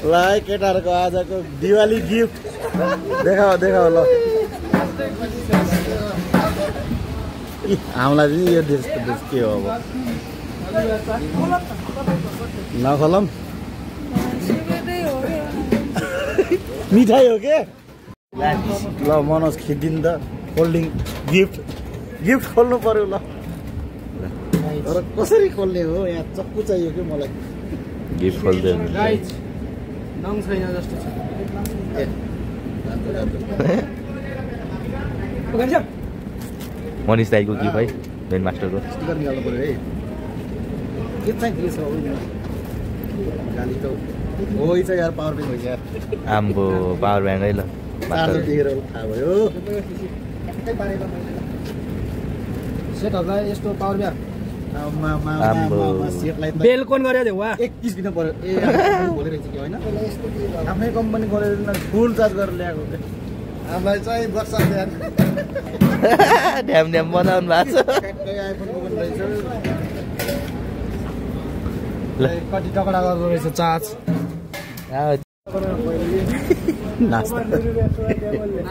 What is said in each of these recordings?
ल है केटाहरूको आजको दिवाली गिफ्ट देखाऊ देखाऊ ल हामीलाई पनि यो देश के हो अब नखोलम मिठाई हो के ल मनोज खिचिदिनु त फोल्डिङ गिफ्ट खोल्नु पर्यो ल तर कसरी खोल्ने हो यहाँ चक्कु चाहियो कि मलाई गिफ्ट खोल्दैन नङ छैन जस्तो छ मनिष दाईको गिफ्ट है मेन मास्टरको स्टिकर निकाल्नु पर्यो है के चाहिँ के छ गाली त हो चाहिँ यार पावर ब्याङ्क हो यार आम्बो पावर ब्याङ्क है ल चार्जर देखेर थाहा भयो सेटहरूलाई यस्तो पावर ब्याङ्क सेटलाई बेलकोन गरेर देऊ वा 21 दिन पर्यो ए बोलिरहेछ कि होइन आफ्नै कम्पनी गरेर फुल चार्ज गरेर ल्याएको के हामीलाई चाहिँ वर्ष ड्याम बनाउनु भएको छ आइफोन मोबाइल रहेछ कति टकडा गर्दो रहेछ चार्ज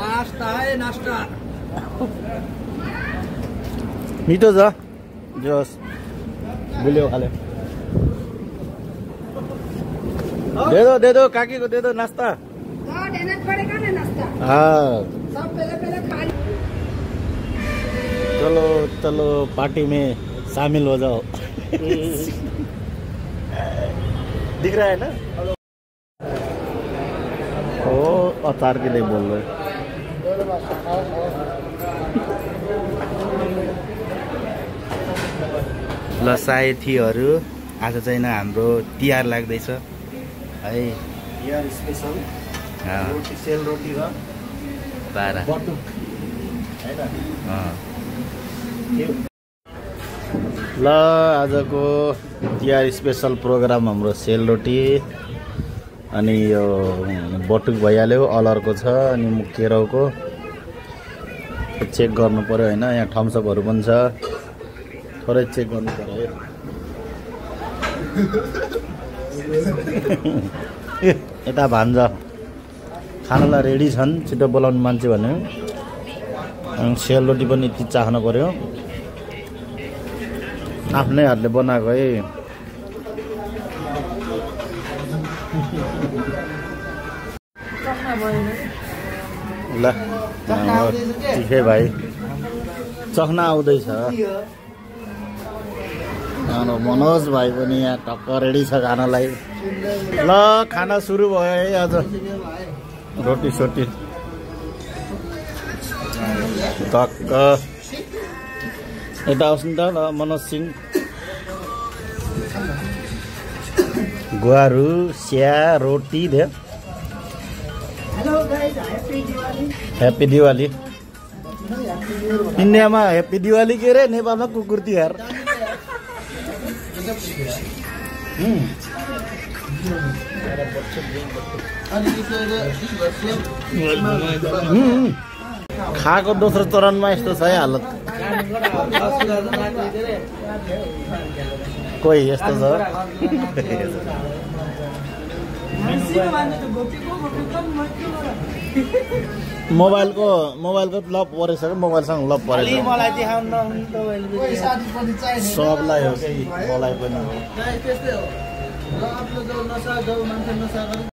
नास्ता है नास्ता मिठो छ जोस बुल्यो खाले दे दो काकी को दे दो नाश्ता देना पड़ेगा ना नाश्ता हाँ सब पहले खा चलो चलो पार्टी में शामिल हो जाओ दिख रहा है ना ओ अचार के लिए बोल रहे ल साथीहरू आज चाहिँ हाम्रो तिहार लाग्दैछ है यार स्पेशल रोटी सेल रोटी र 12 बटुक हैन ल आजको तिहार स्पेशल प्रोग्राम हाम्रो सेल रोटी अनि यो बटुक भइहाल्यो अलरको छ अनि केराउको चेक गर्नु पर्यो हैन यहाँ थम्सअपहरु पनि छ थोरै चेक गर्नु पर्यो यता भान्ज खानालाई रेडी छन् छिटो बोलाउनु मान्छे भन्यो अनि सेल रोटी पनि यति चाख्नु पर्यो आफ्नै हातले बनाएको है ल ठिकै भाइ चख्ना आउँदैछ मनोज भाइ पनि यहाँ टक्क रेडी छ खानालाई ल खाना सुरु भयो है आज रोटी सोटी टक्क यता आउँछ नि त मनोज सिंह गुवाहरू स्या रोटी दे ह्याप्पी दिवाली इन्डियामा ह्याप्पी दिवाली के रे नेपालमा कुकुर तिहार खाएको दोस्रो चरणमा यस्तो छ है हालत कोही यस्तो छ मोबाइलको लप परेछ कि मोबाइलसँग लप परेछ सबलाई हो कि मलाई पनि